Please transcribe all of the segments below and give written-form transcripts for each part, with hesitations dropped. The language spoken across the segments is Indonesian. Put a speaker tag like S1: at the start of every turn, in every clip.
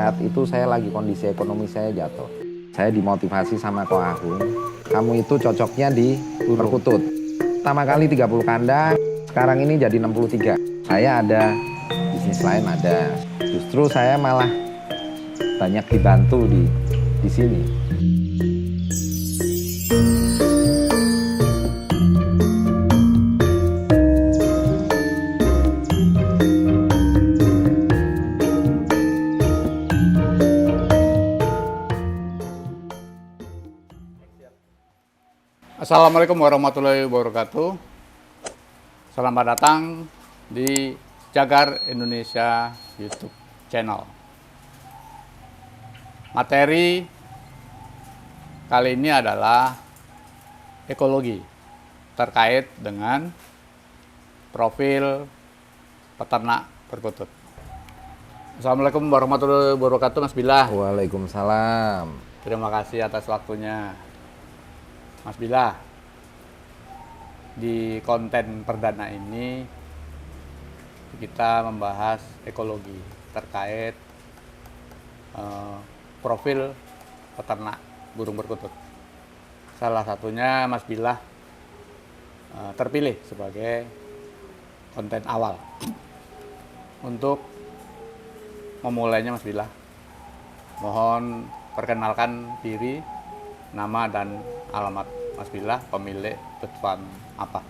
S1: saat itu saya lagi kondisi ekonomi saya jatuh. Saya dimotivasi sama Ko Ahung, kamu itu cocoknya di perkutut. Pertama kali 30 kandang, sekarang ini jadi 63. Saya ada bisnis lain ada. Justru saya malah banyak dibantu di sini.
S2: Assalamualaikum warahmatullahi wabarakatuh. Selamat datang di Jagar Indonesia YouTube channel. Materi kali ini adalah ekologi terkait dengan profil peternak perkutut. Assalamualaikum warahmatullahi wabarakatuh, Mas Billah.
S1: Waalaikumsalam.
S2: Terima kasih atas waktunya, Mas Billah. Di konten perdana ini kita membahas ekologi terkait profil peternak burung perkutut. Salah satunya Mas Billah terpilih sebagai konten awal. Untuk memulainya, Mas Billah, mohon perkenalkan diri, nama dan alamat Mas Billah, pemilik Betfam apa?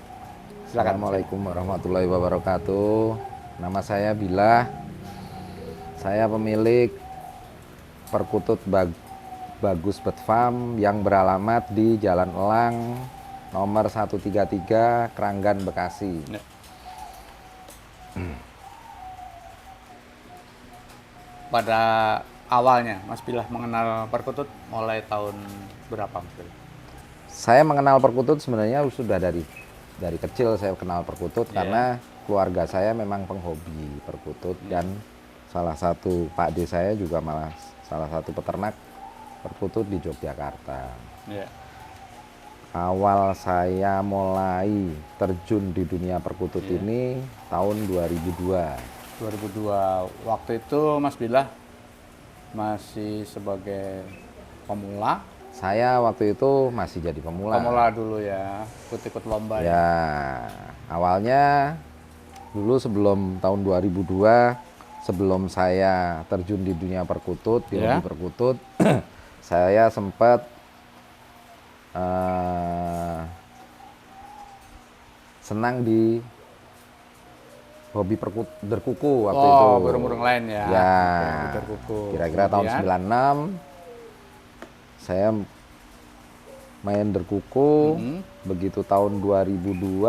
S2: Silakan.
S1: Assalamualaikum warahmatullahi wabarakatuh. Nama saya Billah. Saya pemilik perkutut Bagus Betfam yang beralamat di Jalan Elang nomor 133 Kranggan, Bekasi.
S2: Ya. Pada awalnya Mas Billah mengenal perkutut mulai tahun berapa, Mas Billah?
S1: Saya mengenal perkutut sebenarnya sudah dari kecil saya kenal perkutut karena keluarga saya memang penghobi perkutut dan salah satu Pak D saya juga malah salah satu peternak perkutut di Yogyakarta.
S2: Yeah.
S1: Awal saya mulai terjun di dunia perkutut ini tahun 2002.
S2: 2002. Waktu itu Mas Billah masih sebagai pemula.
S1: Saya waktu itu masih jadi pemula.
S2: Pemula dulu ya, ikut-ikut lomba
S1: ya. Awalnya dulu sebelum tahun 2002, sebelum saya terjun di dunia perkutut, di hobi perkutut, saya sempat senang di hobi berkuku waktu itu.
S2: Burung-burung lain ya.
S1: Ya,
S2: berkuku.
S1: Kira-kira tahun 96 saya main berkuku. Begitu tahun 2002,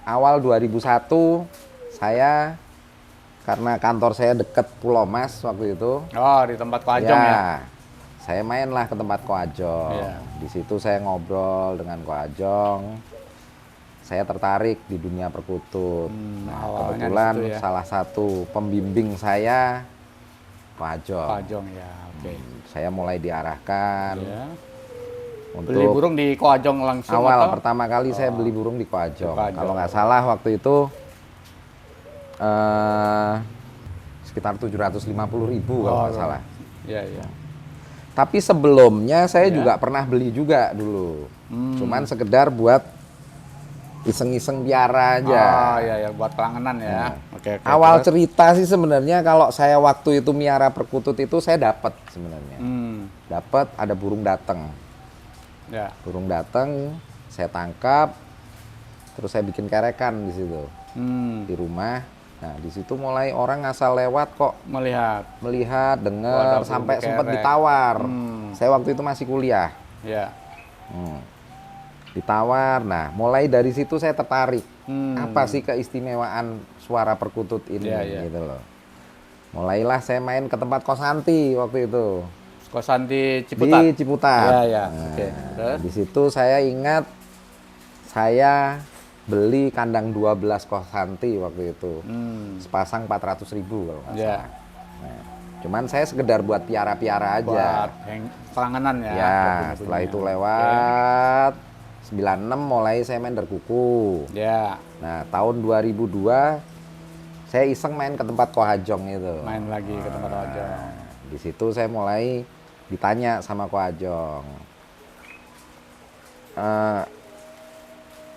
S1: awal 2001 saya, karena kantor saya dekat Pulau Mas waktu itu.
S2: Oh, di tempat Ko Ajong ya.
S1: Saya mainlah ke tempat Ko Ajong. Di situ saya ngobrol dengan Ko Ajong. Saya tertarik di dunia perkutut. Kebetulan salah satu pembimbing saya Ko Ajong.
S2: Ko Ajong ya, oke.
S1: Saya mulai diarahkan untuk
S2: beli burung di Ko Ajong langsung.
S1: Awal pertama kali saya beli burung di Ko Ajong. Kalau nggak salah waktu itu sekitar 750.000 kalau nggak salah.
S2: Iya.
S1: Tapi sebelumnya saya juga pernah beli juga dulu. Cuman sekedar buat iseng-iseng piara aja.
S2: Oh iya, buat kelangenan ya. Oke.
S1: Awal cerita sih sebenarnya kalau saya waktu itu miara perkutut itu saya dapat sebenarnya. Dapat ada burung datang.
S2: Ya.
S1: Burung datang, saya tangkap, terus saya bikin kerekan di situ di rumah. Nah di situ mulai orang asal lewat kok melihat, dengar, sampai sempat ditawar. Saya waktu itu masih kuliah.
S2: Ya.
S1: Ditawar. Nah, mulai dari situ saya tertarik. Apa sih keistimewaan suara perkutut ini gitu loh. Mulailah saya main ke tempat Kosanti waktu itu.
S2: Kosanti Ciputat.
S1: Di Ciputat.
S2: Iya.
S1: Nah,
S2: oke.
S1: Di situ saya ingat saya beli kandang 12 Kosanti waktu itu. Sepasang 400.000 kalau nggak salah. Nah, cuman saya sekedar buat piara-piara aja.
S2: Buat kelangenan ya.
S1: Ya, setelah itu lewat 96 mulai saya main berkuku.
S2: Ya.
S1: Nah, tahun 2002 saya iseng main ke tempat Ko Ajong itu.
S2: Main lagi ke tempat Ko Ajong.
S1: di situ saya mulai ditanya sama Ko Ajong,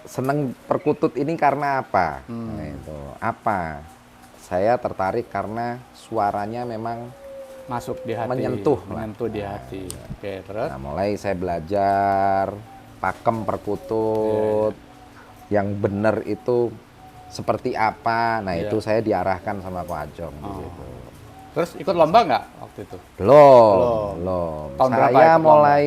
S1: seneng perkutut ini karena apa? Nah, itu apa? Saya tertarik karena suaranya memang
S2: Masuk di hati.
S1: menyentuh lah.
S2: Menyentuh di hati. Oke, terus?
S1: Nah, mulai saya belajar pakem perkutut yang benar itu seperti apa. Nah, itu saya diarahkan sama Ko Ajong gitu.
S2: Terus ikut lomba nggak waktu itu?
S1: Belum.
S2: Tahun berapa
S1: Saya
S2: ikut lomba?
S1: mulai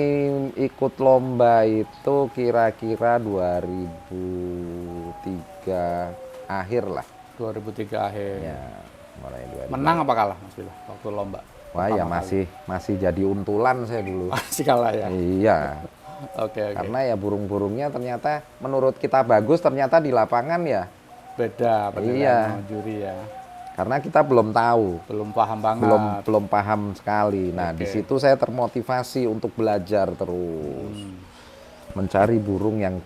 S1: ikut lomba itu kira-kira 2003 akhir lah.
S2: 2003 akhir.
S1: Ya, mulai 2003.
S2: Menang apa kalah Mas Bila waktu lomba?
S1: Wah, ya
S2: Pertama kali.
S1: masih jadi untulan saya dulu.
S2: Masih kalah ya.
S1: Iya,
S2: Oke.
S1: karena ya burung-burungnya ternyata menurut kita bagus, ternyata di lapangan ya.
S2: Beda penilaian
S1: Iya.
S2: juri ya.
S1: Karena kita belum tahu,
S2: Belum paham banget.
S1: belum paham sekali. Nah, di
S2: Oke.
S1: situ saya termotivasi untuk belajar terus, mencari burung yang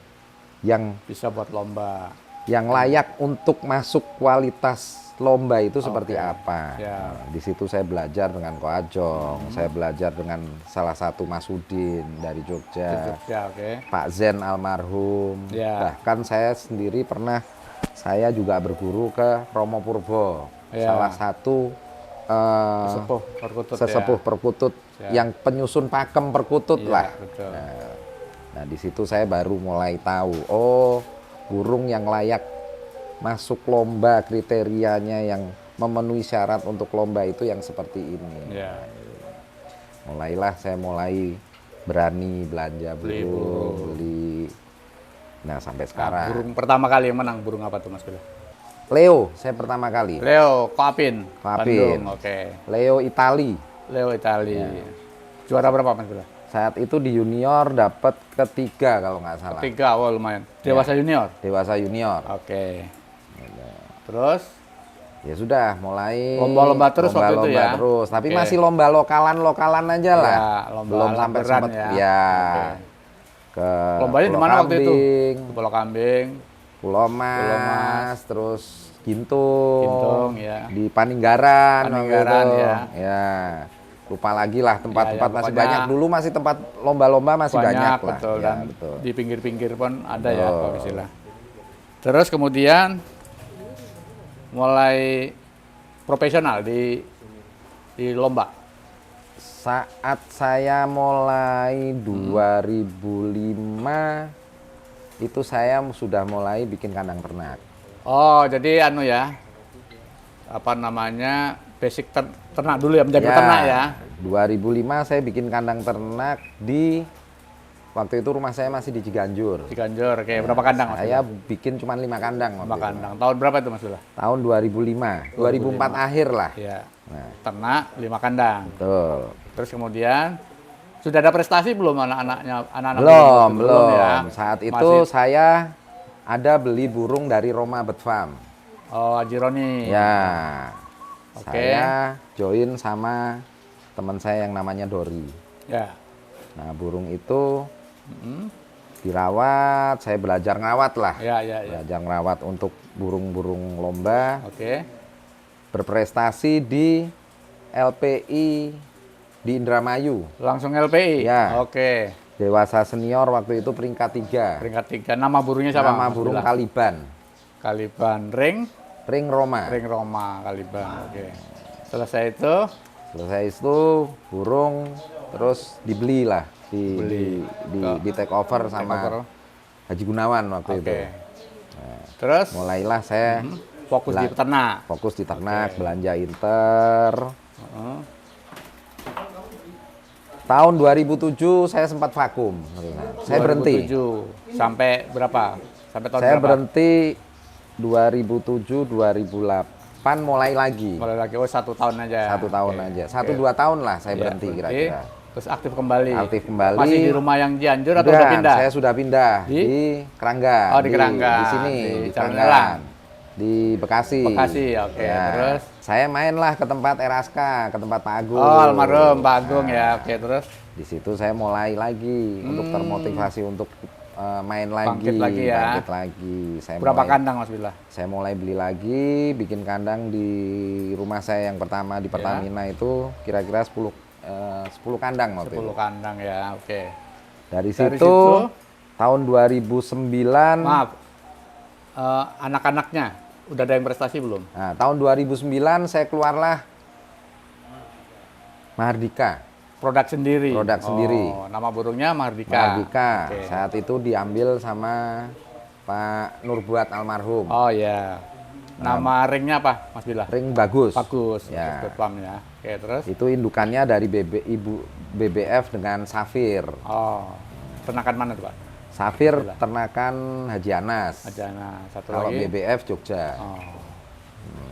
S2: Bisa buat lomba.
S1: layak untuk masuk kualitas lomba itu seperti
S2: Oke.
S1: apa.
S2: Ya.
S1: Nah, di situ saya belajar dengan Ko Ajong, saya belajar dengan salah satu Mas Udin dari Jogja,
S2: Jogja, oke.
S1: Pak Zen almarhum.
S2: Ya.
S1: Bahkan saya sendiri pernah, saya juga berguru ke Romo Purbo,
S2: Ya.
S1: salah satu
S2: Sesepuh perkutut
S1: sesepuh
S2: ya.
S1: perkutut
S2: Ya.
S1: yang penyusun pakem perkutut
S2: Iya,
S1: lah.
S2: betul.
S1: Nah, di situ saya baru mulai tahu, oh, burung yang layak masuk lomba, kriterianya yang memenuhi syarat untuk lomba itu yang seperti ini.
S2: Ya.
S1: Mulailah saya mulai berani belanja
S2: Beli
S1: burung, beli. Nah, sampai
S2: Nah,
S1: sekarang.
S2: burung pertama kali yang menang burung apa tuh Mas Bila?
S1: Leo, saya pertama kali.
S2: Leo Koapin.
S1: Koapin.
S2: Bandung, oke.
S1: Leo Itali.
S2: Leo Itali.
S1: Ya.
S2: Juara berapa Mas Bila?
S1: Saat itu di junior dapat ketiga kalau nggak salah.
S2: 3, oh lumayan. Dewasa junior.
S1: Dewasa junior.
S2: Oke. Terus
S1: Ya sudah, mulai
S2: Lomba-lomba terus waktu itu
S1: lomba-lomba
S2: ya?
S1: terus. Tapi
S2: Oke.
S1: masih lomba lokalan aja lah.
S2: Ya, lomba
S1: Belum sampai
S2: beran
S1: sempat
S2: ya.
S1: ya.
S2: Oke.
S1: Ke
S2: Lombanya di
S1: Pulau
S2: mana waktu itu?
S1: Kambing,
S2: Di Pulau Kambing,
S1: Pulau Mas, terus Gintung,
S2: Gintung, ya.
S1: di Paninggaran, waktu
S2: Paninggaran,
S1: itu.
S2: ya.
S1: Ya, lupa lagi lah tempat-tempat
S2: Ya,
S1: masih
S2: pokoknya
S1: banyak. Dulu masih tempat lomba-lomba masih banyak, lah.
S2: betul.
S1: Ya,
S2: Dan
S1: betul.
S2: di pinggir-pinggir pun ada ya
S1: Betul.
S2: kalau istilah. Terus kemudian mulai profesional di lomba.
S1: Saat saya mulai 2005 itu saya sudah mulai bikin kandang ternak.
S2: Oh, jadi anu ya. Apa namanya? Basic ternak dulu ya, menjadi peternak ya.
S1: 2005 saya bikin kandang ternak di waktu itu rumah saya masih di Ciganjur.
S2: Ciganjur. Oke, berapa kandang Mas?
S1: Saya bikin cuma 5 kandang waktu
S2: 5
S1: itu.
S2: kandang. Tahun berapa itu Mas Bila?
S1: Tahun 2005, 2004 akhir lah.
S2: Iya.
S1: Nah,
S2: Ternak 5 kandang.
S1: betul.
S2: Terus kemudian sudah ada prestasi belum anak-anaknya anak-anak
S1: Belum,
S2: burung itu?
S1: belum.
S2: Ya.
S1: Saat itu
S2: Masih-
S1: saya ada beli burung dari Roma Bird Farm.
S2: Oh, Ajironi.
S1: Ya.
S2: Oke.
S1: Saya join sama teman saya yang namanya Dori.
S2: Ya.
S1: Nah, burung itu dirawat, saya belajar ngawat lah.
S2: Ya, ya, ya.
S1: Belajar ngerawat untuk burung-burung lomba,
S2: Oke.
S1: berprestasi di LPI di Indramayu.
S2: Langsung LPI.
S1: Ya.
S2: Oke.
S1: Dewasa senior waktu itu peringkat 3.
S2: Peringkat 3. Nama burungnya siapa?
S1: Nama
S2: Mas
S1: burung
S2: Bila?
S1: Kaliban,
S2: Kaliban Ring
S1: Roma.
S2: Roma Kaliban. Oke. Selesai itu
S1: Selesai itu burung terus dibeli lah, di take over sama
S2: over.
S1: Haji Gunawan waktu
S2: Oke.
S1: itu.
S2: Terus
S1: Mulailah saya
S2: fokus di peternak.
S1: fokus di ternak, belanja inter.
S2: Heeh.
S1: Tahun 2007 saya sempat vakum. Saya berhenti.
S2: 2007. Sampai berapa? Sampai tahun
S1: Saya
S2: berapa?
S1: berhenti 2007, 2008 mulai lagi.
S2: Mulai lagi, oh 1 tahun aja.
S1: 1 tahun
S2: Oke.
S1: aja. 1-2 tahun lah saya
S2: Ya,
S1: berhenti kira-kira.
S2: Terus aktif kembali.
S1: Aktif kembali.
S2: Masih di rumah yang Cianjur atau
S1: Udah,
S2: udah pindah?
S1: saya sudah pindah
S2: Di?
S1: di Keranggan.
S2: Oh, di Keranggan.
S1: Di sini,
S2: Di
S1: di
S2: Jalan
S1: Keranggan.
S2: Elang.
S1: Di Bekasi.
S2: Bekasi, oke. Terus?
S1: Saya mainlah ke tempat Eraska, ke tempat Pak Agung.
S2: Oh, almarhum Pak Agung
S1: Nah,
S2: ya. Oke, terus
S1: Di situ saya mulai lagi untuk termotivasi untuk main lagi,
S2: Bangkit lagi ya.
S1: bangkit lagi.
S2: Berapa kandang Mas Billah?
S1: Saya mulai beli lagi, bikin kandang di rumah saya yang pertama di Pertamina itu kira-kira 10 kandang waktu
S2: 10
S1: itu.
S2: kandang ya, oke.
S1: Dari
S2: Dari
S1: situ
S2: situ,
S1: tahun 2009,
S2: maaf, anak-anaknya udah ada yang prestasi belum?
S1: nah, tahun 2009 saya keluarlah Mahardika.
S2: Produk sendiri.
S1: Produk sendiri.
S2: Nama burungnya Mahardika.
S1: Mahardika.
S2: Oke.
S1: Saat itu diambil sama Pak Nurbuat almarhum.
S2: Oh ya. Nama ringnya apa Mas Billah?
S1: Ring bagus.
S2: Bagus.
S1: Ya.
S2: Plum ya. Oke, terus?
S1: Itu indukannya dari ibu BBF dengan Safir.
S2: Oh. Ternakan mana tuh Pak?
S1: Safir ternakan Haji Anas.
S2: Ajana. Satu
S1: Kalau
S2: lagi.
S1: BBF Jogja.
S2: Oh.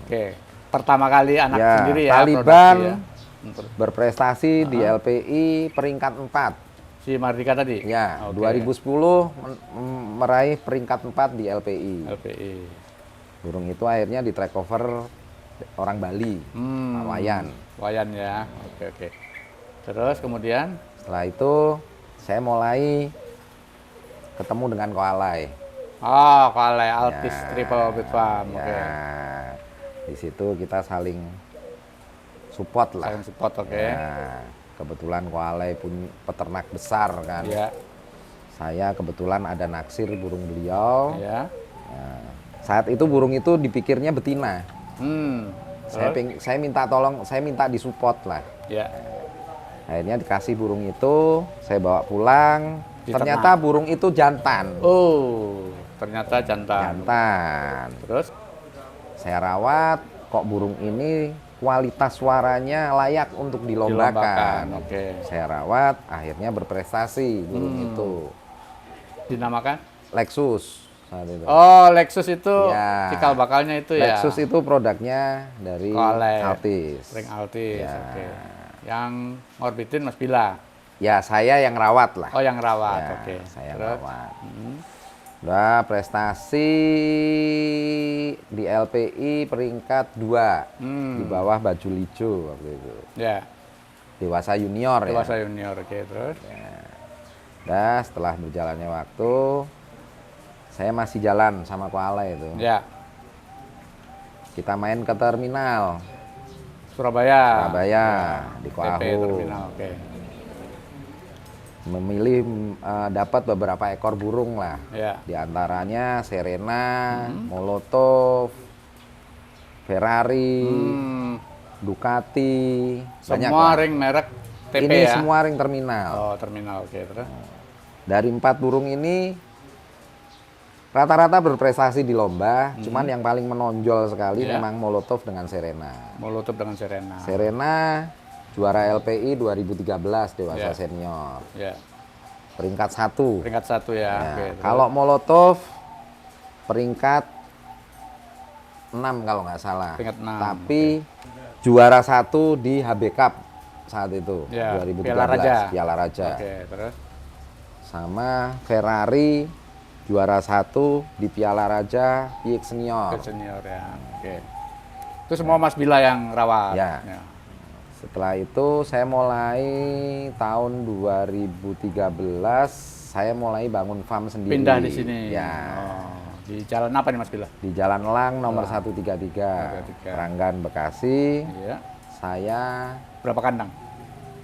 S2: Oke. Pertama kali anak
S1: Ya,
S2: sendiri ya.
S1: Taliban
S2: produksi ya.
S1: berprestasi di LPI peringkat 4.
S2: Si Mahardika tadi?
S1: Ya,
S2: Oke.
S1: 2010 meraih peringkat 4 di LPI.
S2: LPI.
S1: Burung itu akhirnya di take over orang Bali, Pak Wayan.
S2: Wayan ya. Oke, oke. Terus kemudian?
S1: Setelah itu saya mulai ketemu dengan koalai.
S2: Oh, Kalai Altis Triple Bit Farm. Oke.
S1: Ya, di situ kita saling support lah.
S2: Saling support, oke.
S1: Ya, kebetulan koalai pun peternak besar kan.
S2: Ya.
S1: Saya kebetulan ada naksir burung beliau.
S2: Ya.
S1: Nah, saat itu burung itu dipikirnya betina. Saya minta tolong, saya minta disupport lah.
S2: Ya.
S1: Akhirnya dikasih burung itu, saya bawa pulang.
S2: Diternak.
S1: Ternyata burung itu jantan.
S2: Oh, ternyata jantan.
S1: Jantan.
S2: Terus?
S1: Saya rawat, kok burung ini kualitas suaranya layak untuk dilombakan.
S2: Oke.
S1: Saya rawat, akhirnya berprestasi burung itu.
S2: Dinamakan?
S1: Lexus saat itu.
S2: Oh, Lexus itu
S1: Ya.
S2: cikal bakalnya itu ya.
S1: Lexus itu produknya dari
S2: Koalai.
S1: Altis.
S2: Ring Altis.
S1: Ya.
S2: Oke. Yang ngorbitin Mas Bila.
S1: Ya, saya yang rawat lah.
S2: Oh, yang rawat.
S1: Ya,
S2: Oke.
S1: saya
S2: Terus?
S1: rawat. Udah prestasi di LPI peringkat 2 di bawah Baju Lijo waktu itu.
S2: Ya.
S1: Dewasa junior ya.
S2: Dewasa junior. Oke, terus?
S1: Udah setelah berjalannya waktu saya masih jalan sama koalai itu.
S2: Ya.
S1: Kita main ke terminal
S2: Surabaya.
S1: Surabaya di
S2: PP
S1: Koahu.
S2: terminal. Oke.
S1: Memilih dapat beberapa ekor burung lah.
S2: Ya.
S1: Di antaranya Serena, Molotov, Ferrari, Ducati, banyak
S2: Semua
S1: lah.
S2: ring merek TP
S1: Ini
S2: ya.
S1: semua ring terminal.
S2: Oh, terminal. Oke, terus?
S1: Dari 4 burung ini rata-rata berprestasi di lomba, cuman yang paling menonjol sekali
S2: Iya.
S1: memang Molotov dengan Serena.
S2: Molotov dengan Serena.
S1: Serena juara LPI 2013 dewasa
S2: Iya.
S1: senior,
S2: Ya.
S1: peringkat 1.
S2: Peringkat 1 ya.
S1: Ya,
S2: Oke, terus?
S1: kalau Molotov peringkat 6 kalau nggak salah.
S2: Peringkat 6,
S1: Tapi juara 1 di HB Cup saat itu,
S2: Ya,
S1: 2013
S2: Piala Raja.
S1: Piala Raja.
S2: Oke, terus?
S1: Sama Ferrari juara 1 di Piala Raja Piek Senior.
S2: Ke senior ya. Oke. Itu semua Mas Bila yang rawat.
S1: Ya. Setelah itu saya mulai tahun 2013 saya mulai bangun farm sendiri.
S2: Pindah di sini.
S1: Ya.
S2: Oh, di jalan apa nih Mas Bila?
S1: Di Jalan Lang nomor 133,
S2: 133.
S1: Ranggan Bekasi.
S2: Iya.
S1: Saya
S2: Berapa kandang?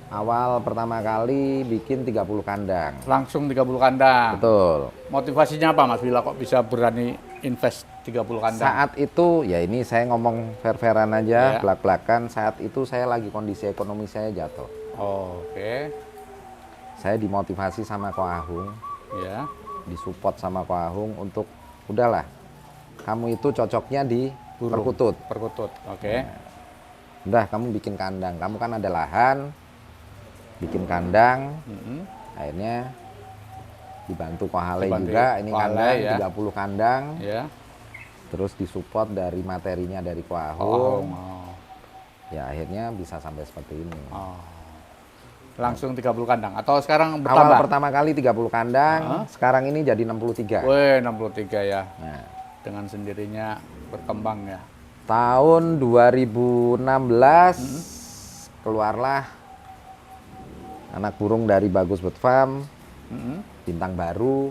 S1: awal pertama kali bikin 30 kandang.
S2: Langsung 30 kandang.
S1: Betul.
S2: Motivasinya apa Mas Bila kok bisa berani invest 30 kandang?
S1: Saat itu, ya ini saya ngomong fair-fairan aja,
S2: Ya.
S1: belak-belakan. Saat itu saya lagi kondisi ekonomi saya jatuh.
S2: Oh, oke.
S1: Saya dimotivasi sama Ko Ahung,
S2: Ya.
S1: disupport sama Ko Ahung untuk udahlah, kamu itu cocoknya di
S2: Burung.
S1: perkutut.
S2: Perkutut. Oke.
S1: Udah, kamu bikin kandang. Kamu kan ada lahan, bikin kandang. Akhirnya dibantu Ko Hale
S2: Dibantu
S1: juga. Ini
S2: Ko Hale,
S1: kandang,
S2: ya.
S1: 30 kandang.
S2: Ya.
S1: Terus disupport dari materinya dari Ko
S2: Oh.
S1: Ahung.
S2: Oh.
S1: Ya akhirnya bisa sampai seperti ini.
S2: Oh. Langsung 30 kandang atau sekarang
S1: Awal
S2: bertambah?
S1: pertama kali 30 kandang, sekarang ini jadi 63.
S2: Weh, 63 ya.
S1: Nah,
S2: Dengan sendirinya berkembang ya.
S1: tahun 2016 keluarlah anak burung dari Bagus Bird Farm, bintang baru,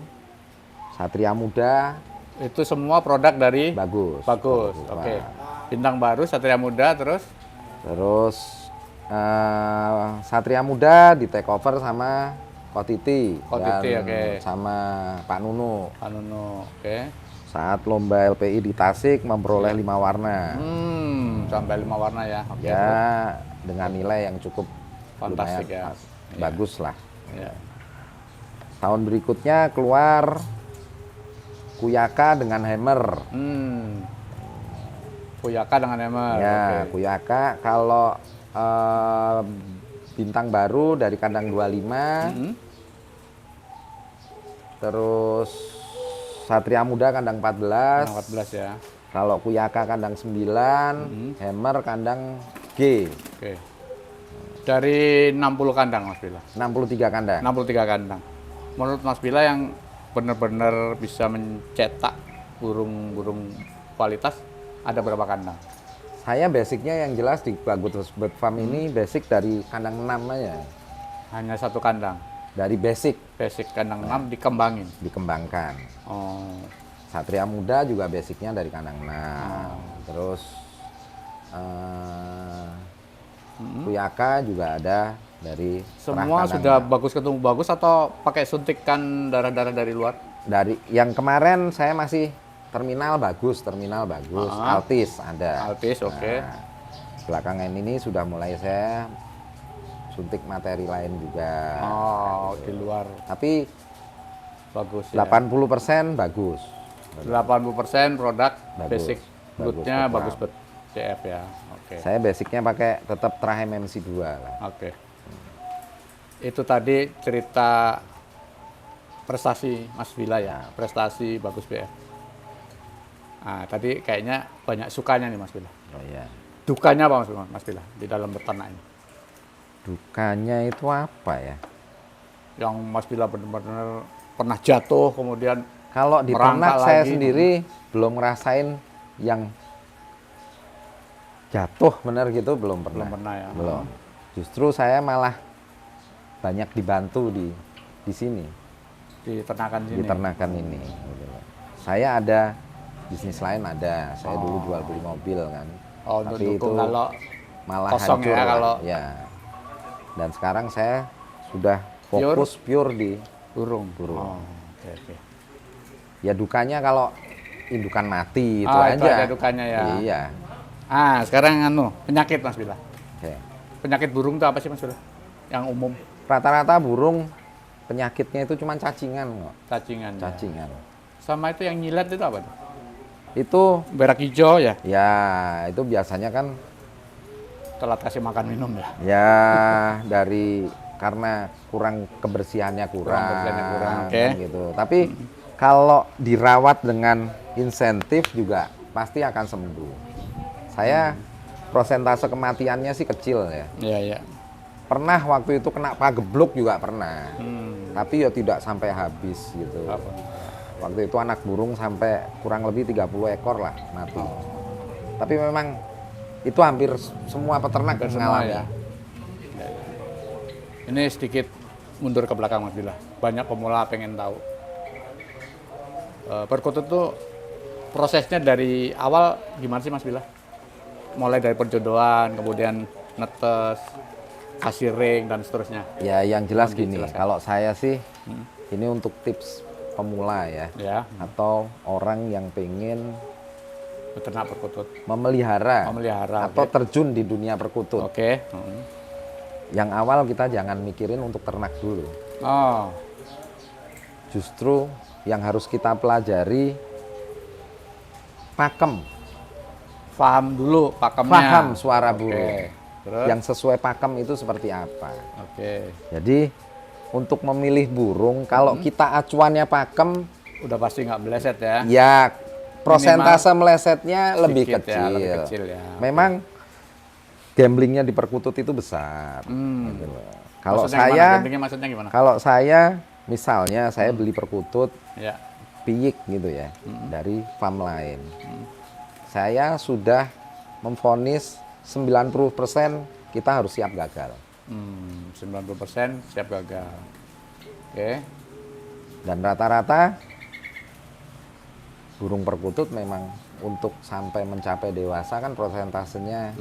S1: Satria Muda
S2: Itu semua produk dari
S1: bagus.
S2: Bagus. Oke. Bintang Baru, Satria Muda, terus
S1: Terus Satria Muda di take over sama Kotiti
S2: Kotiti,
S1: dan
S2: oke.
S1: sama Pak Nunu.
S2: Anuno. Oke.
S1: Saat lomba LPI di Tasik memperoleh 5 warna.
S2: Sampai 5 warna ya. Oke.
S1: Ya dengan nilai yang cukup
S2: Fantastik
S1: lumayan
S2: ya.
S1: bagus lah.
S2: Ya.
S1: Tahun berikutnya keluar Kuyaka dengan Hammer.
S2: Kuyaka dengan Hammer.
S1: Ya,
S2: Oke.
S1: Kuyaka kalau Bintang Baru dari kandang 25. Terus Satria Muda kandang 14.
S2: 14 ya.
S1: Kalau Kuyaka kandang 9, Hammer kandang G.
S2: Oke. Dari 60 kandang Mas Bila.
S1: 63 kandang.
S2: 63 kandang. Menurut Mas Bila yang benar-benar bisa mencetak burung-burung kualitas ada berapa kandang?
S1: Saya basicnya yang jelas di Bagus Bird Farm ini basic dari kandang 6 aja.
S2: Hanya satu kandang.
S1: Dari basic
S2: Basic kandang 6 dikembangin.
S1: dikembangkan.
S2: Oh.
S1: Satria Muda juga basicnya dari kandang 6. Terus Kuyaka juga ada dari
S2: Semua
S1: kandang
S2: sudah bagus ketemu bagus atau pakai suntikan darah-darah dari luar?
S1: dari yang kemarin saya masih terminal bagus, Altis ada.
S2: Altis, oke.
S1: Nah, belakangan ini sudah mulai saya suntik materi lain juga.
S2: Oh, di luar
S1: Tapi
S2: bagus ya.
S1: 80% bagus.
S2: 80% produk
S1: Bagus.
S2: basic
S1: Bagus,
S2: bootnya
S1: betul.
S2: bagus bet CF ya. Oke.
S1: Saya basicnya pakai tetap Trahem MC2 lah.
S2: Oke. Itu tadi cerita prestasi Mas Bila ya, prestasi bagus BF. Nah, tadi kayaknya banyak sukanya nih Mas Bila.
S1: Oh iya.
S2: Dukanya apa Mas Bila di dalam beternak ini?
S1: Dukanya itu apa ya?
S2: Yang Mas Bila benar-benar pernah jatuh kemudian
S1: Kalau di
S2: merangkak
S1: ternak saya
S2: lagi.
S1: sendiri belum ngerasain yang jatuh bener gitu belum pernah.
S2: Belum pernah ya.
S1: Belum. Justru saya malah banyak dibantu di sini,
S2: Di ternakan sini.
S1: di ternakan ini. gitu loh. Saya ada bisnis lain ada. Saya dulu jual beli mobil kan.
S2: Oh, untuk
S1: Tapi
S2: dukung
S1: itu
S2: kalau
S1: malah
S2: kosong
S1: hancur
S2: ya,
S1: lah.
S2: kalau
S1: Ya. Dan sekarang saya sudah fokus pure di
S2: burung.
S1: burung.
S2: Oh, oke, oke.
S1: Ya dukanya kalau indukan mati itu
S2: Ah, itu
S1: aja.
S2: ada dukanya ya.
S1: Iya.
S2: Sekarang penyakit Mas Bila.
S1: Oke.
S2: Penyakit burung itu apa sih Mas Bila? Yang umum,
S1: Rata-rata burung penyakitnya itu cuma cacingan kok.
S2: cacingan. Ya.
S1: Cacingan.
S2: Sama itu yang nyilet itu apa tuh?
S1: Itu
S2: Berak hijau ya,
S1: ya itu biasanya kan
S2: telat kasih makan minum ya.
S1: ya dari karena kurang kebersihannya
S2: kebersihannya kurang, oke.
S1: kan gitu. Tapi kalau dirawat dengan insentif juga pasti akan sembuh. Saya prosentase kematiannya sih kecil ya.
S2: Iya, iya.
S1: Pernah waktu itu kena pagebluk juga pernah.
S2: Hmm.
S1: Tapi ya tidak sampai habis gitu.
S2: Apa?
S1: Waktu itu anak burung sampai kurang lebih 30 ekor lah mati. Tapi memang itu hampir semua peternak
S2: Hampir semua
S1: mengalami.
S2: ya. Ini sedikit mundur ke belakang Mas Bila. Banyak pemula pengen tahu. Perkutut tuh prosesnya dari awal gimana sih Mas Bila? Mulai dari perjodohan, kemudian netes, kasih ring dan seterusnya.
S1: Ya yang jelas
S2: Mohon
S1: gini,
S2: dijelaskan.
S1: kalau saya sih ini untuk tips pemula ya,
S2: Ya,
S1: atau orang yang pengen
S2: beternak perkutut.
S1: memelihara,
S2: Memelihara,
S1: atau
S2: oke.
S1: terjun di dunia perkutut.
S2: Oke.
S1: Yang awal kita jangan mikirin untuk ternak dulu.
S2: Oh,
S1: Justru yang harus kita pelajari pakem,
S2: paham dulu pakemnya.
S1: paham suara
S2: Oke.
S1: burung.
S2: Terus?
S1: Yang sesuai pakem itu seperti apa.
S2: Oke.
S1: Jadi untuk memilih burung, kalau kita acuannya pakem,
S2: Udah pasti nggak meleset ya.
S1: ya prosentase melesetnya lebih
S2: Sedikit
S1: kecil.
S2: ya, lebih kecil ya.
S1: Memang gamblingnya di perkutut itu besar.
S2: Hmm.
S1: Gitu loh. Kalau
S2: Maksudnya gimana?
S1: saya,
S2: Gambling-nya maksudnya gimana?
S1: kalau saya misalnya saya beli perkutut
S2: Ya.
S1: piyik gitu ya dari farm lain, saya sudah memvonis 90% kita harus siap gagal.
S2: 90% siap gagal. Oke.
S1: Dan rata-rata burung perkutut memang untuk sampai mencapai dewasa kan prosentasenya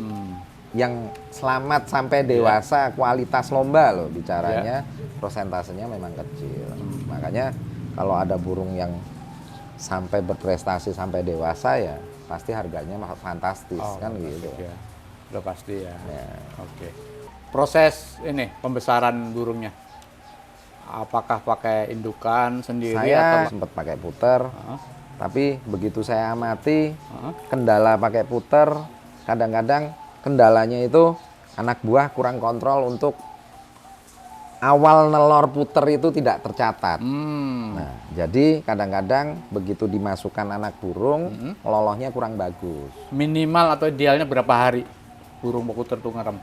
S1: yang selamat sampai dewasa kualitas lomba loh bicaranya, prosentasenya memang kecil. Makanya kalau ada burung yang sampai berprestasi sampai dewasa ya pasti harganya fantastis kan gitu.
S2: Ya. Udah pasti ya.
S1: Ya.
S2: Oke. Proses ini pembesaran burungnya. Apakah pakai indukan sendiri
S1: Saya
S2: atau
S1: sempat pakai puter, tapi begitu saya amati kendala pakai puter, kadang-kadang kendalanya itu anak buah kurang kontrol untuk awal nelor puter itu tidak tercatat. Nah, jadi kadang-kadang begitu dimasukkan anak burung, lolohnya kurang bagus.
S2: minimal atau idealnya berapa hari burung perkutut tuh ngerem?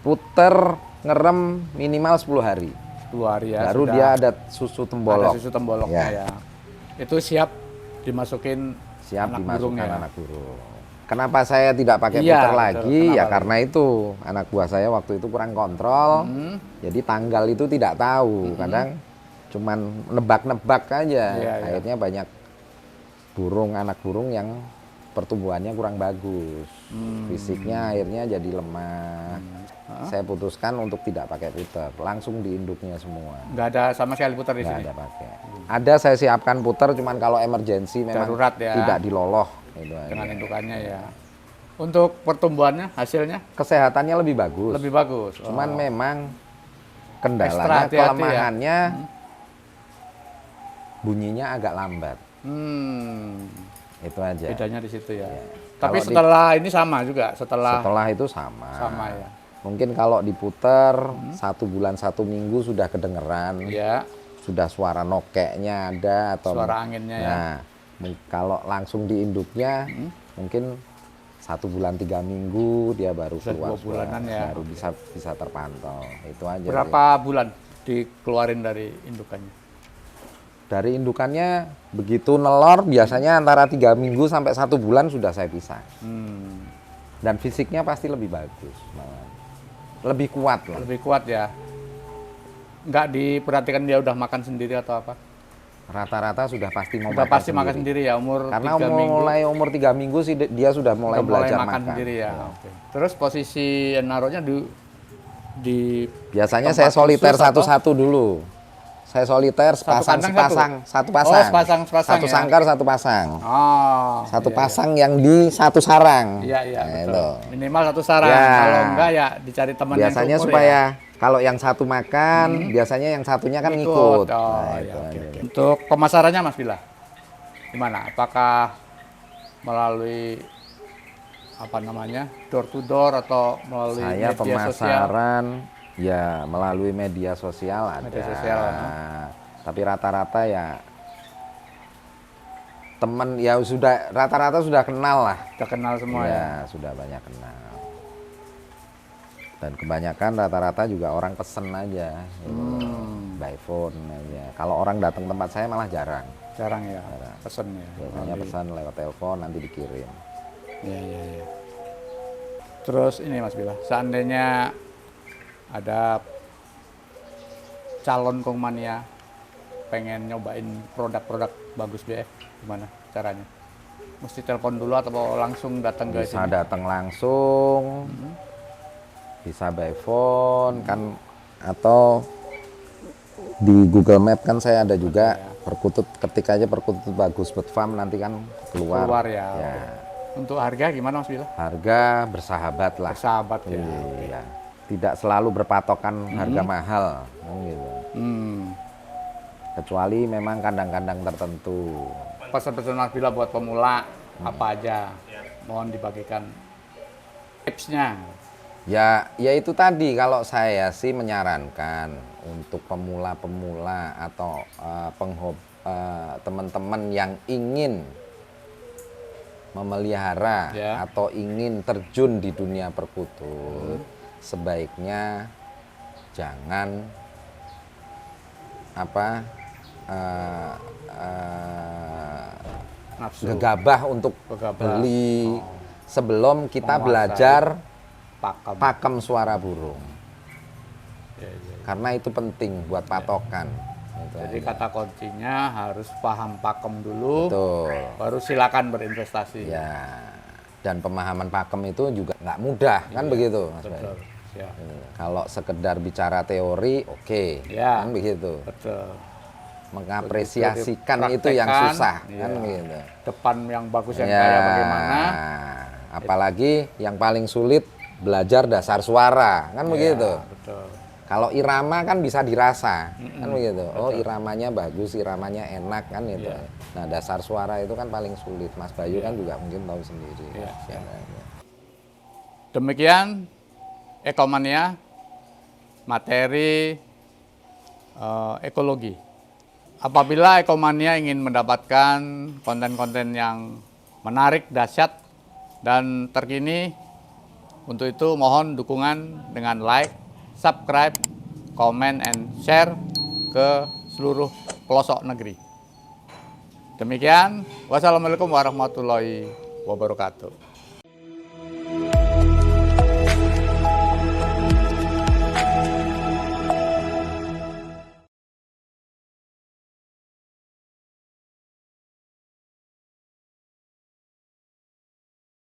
S1: Puter ngerem minimal 10 hari.
S2: 2 hari ya.
S1: Baru
S2: sudah
S1: dia ada susu tembolok.
S2: ada susu temboloknya ya. Itu siap dimasukin
S1: Siap
S2: anak
S1: dimasukkan
S2: burung ya.
S1: anak burung. Kenapa saya tidak pakai
S2: Iya,
S1: puter
S2: betul.
S1: lagi? Ya
S2: Kenapa?
S1: karena itu anak buah saya waktu itu kurang kontrol. Jadi tanggal itu tidak tahu. Kadang cuman nebak-nebak aja.
S2: Iya, iya.
S1: Akhirnya banyak anak burung yang pertumbuhannya kurang bagus. Fisiknya akhirnya jadi lemah. Saya putuskan untuk tidak pakai puter, langsung di induknya semua.
S2: Nggak ada sama sekali putar di
S1: Nggak
S2: sini.
S1: ada pakai. Ada saya siapkan puter, cuman kalau emergensi memang
S2: Darurat ya.
S1: tidak diloloh. Gitu aja.
S2: Dengan indukannya ya. Untuk pertumbuhannya hasilnya
S1: Kesehatannya lebih bagus.
S2: lebih bagus.
S1: Cuman
S2: Oh.
S1: memang
S2: Ekstra
S1: kendalanya,
S2: hati-hati ya.
S1: kelemahannya bunyinya agak lambat. Itu aja.
S2: Bedanya di situ ya.
S1: Iya.
S2: Tapi
S1: Kalau
S2: setelah ini sama juga, setelah
S1: itu sama.
S2: sama ya.
S1: Mungkin kalau diputer 1 bulan 1 minggu sudah kedengeran,
S2: Ya,
S1: sudah suara nokeknya ada atau
S2: suara anginnya ya.
S1: Nah, kalau langsung di induknya mungkin 1 bulan 3 minggu dia baru
S2: Bisa
S1: keluar
S2: 2 bulanan ya.
S1: baru bisa terpantau. Itu aja.
S2: Berapa bulan dikeluarin dari indukannya?
S1: Dari indukannya begitu nelor biasanya antara 3 minggu sampai 1 bulan sudah saya pisah. Dan fisiknya pasti lebih bagus, malah. Lebih kuat lah.
S2: Lebih kuat ya. Nggak diperhatikan dia udah makan sendiri atau apa?
S1: Rata-rata sudah pasti mau
S2: Udah
S1: makan
S2: pasti
S1: sendiri.
S2: makan sendiri ya, umur
S1: Karena
S2: 3 minggu.
S1: mulai umur 3 minggu sih dia sudah mulai
S2: Udah mulai
S1: belajar
S2: makan sendiri ya. Oke. Terus posisi naruhnya di
S1: Biasanya
S2: tempat
S1: saya soliter
S2: khusus atau-
S1: satu-satu dulu. Saya soliter
S2: kandang
S1: satu
S2: Oh,
S1: pasang.
S2: sepasang
S1: Satu
S2: ya.
S1: sangkar satu pasang.
S2: Oh,
S1: Satu
S2: iya,
S1: pasang yang di satu sarang.
S2: Iya, iya,
S1: Nah,
S2: betul.
S1: itu.
S2: Minimal 1 sarang.
S1: Ya.
S2: Kalau enggak ya dicari teman yang
S1: Biasanya
S2: seumur
S1: supaya
S2: ya.
S1: kalau yang satu makan, biasanya yang satunya kan ngikut.
S2: Oh,
S1: Nah,
S2: ya,
S1: itu
S2: oke,
S1: aja.
S2: oke. Untuk pemasarannya Mas Bila, gimana? Apakah melalui apa namanya door to door atau melalui
S1: Saya
S2: media sosial?
S1: pemasaran ya melalui media sosial ada.
S2: Media sosial,
S1: Tapi rata-rata ya teman ya sudah rata-rata sudah kenal lah.
S2: Udah kenal semua ya.
S1: Ya, sudah banyak kenal. Dan kebanyakan rata-rata juga orang pesen aja, gitu. By phone aja. Kalau orang datang tempat saya malah jarang.
S2: Jarang ya, pesen ya.
S1: Biasanya pesan lewat telepon nanti dikirim.
S2: Iya, iya, iya. Terus ini Mas Bila, seandainya ada calon kongmania pengen nyobain produk-produk bagus BF, gimana caranya? Mesti telepon dulu atau langsung datang ke
S1: Bisa
S2: sini?
S1: datang langsung, bisa by phone kan, atau di Google Map kan saya ada juga perkutut, ketik aja perkutut bagus bird farm nanti kan keluar.
S2: Keluar ya.
S1: Ya.
S2: Untuk harga gimana Mas Bila?
S1: Harga bersahabat lah.
S2: Sahabat ya.
S1: Iya. Tidak selalu berpatokan harga mahal, kan gitu. Kecuali memang kandang-kandang tertentu.
S2: Pesan-pesan Mas Bila buat pemula apa aja? Mohon dibagikan tipsnya.
S1: Ya itu tadi kalau saya sih menyarankan untuk pemula-pemula atau teman-teman yang ingin memelihara
S2: Ya.
S1: atau ingin terjun di dunia perkutut, sebaiknya jangan
S2: Nafsu.
S1: gegabah untuk
S2: Gegabah.
S1: beli sebelum kita
S2: Menguasai.
S1: belajar
S2: Pakem.
S1: pakem suara burung.
S2: Ya, ya.
S1: Karena itu penting buat patokan. Itu
S2: Jadi
S1: aja.
S2: kata kuncinya harus paham pakem dulu,
S1: Betul.
S2: baru silakan berinvestasi.
S1: Ya. Dan pemahaman pakem itu juga nggak mudah, kan begitu, Mas Bayu?
S2: Betul. Ya.
S1: Kalau sekedar bicara teori, oke,
S2: Ya.
S1: kan begitu.
S2: Betul.
S1: Mengapresiasikan
S2: Begitu
S1: itu yang
S2: dipraktekkan,
S1: susah,
S2: iya.
S1: kan begitu.
S2: Depan yang bagus yang
S1: Ya,
S2: kaya bagaimana?
S1: apalagi yang paling sulit belajar dasar suara, kan begitu.
S2: Ya, betul.
S1: Kalau irama kan bisa dirasa, kan begitu. Oh, iramanya bagus, iramanya enak, kan itu.
S2: Iya.
S1: Nah, dasar suara itu kan paling sulit. Mas Bayu kan juga mungkin tahu sendiri.
S2: Iya.
S1: Ya.
S2: Demikian Ekomania, materi ekologi. Apabila Ekomania ingin mendapatkan konten-konten yang menarik, dahsyat, dan terkini, untuk itu mohon dukungan dengan like, subscribe, comment, and share ke seluruh pelosok negeri. Demikian, wassalamualaikum warahmatullahi wabarakatuh.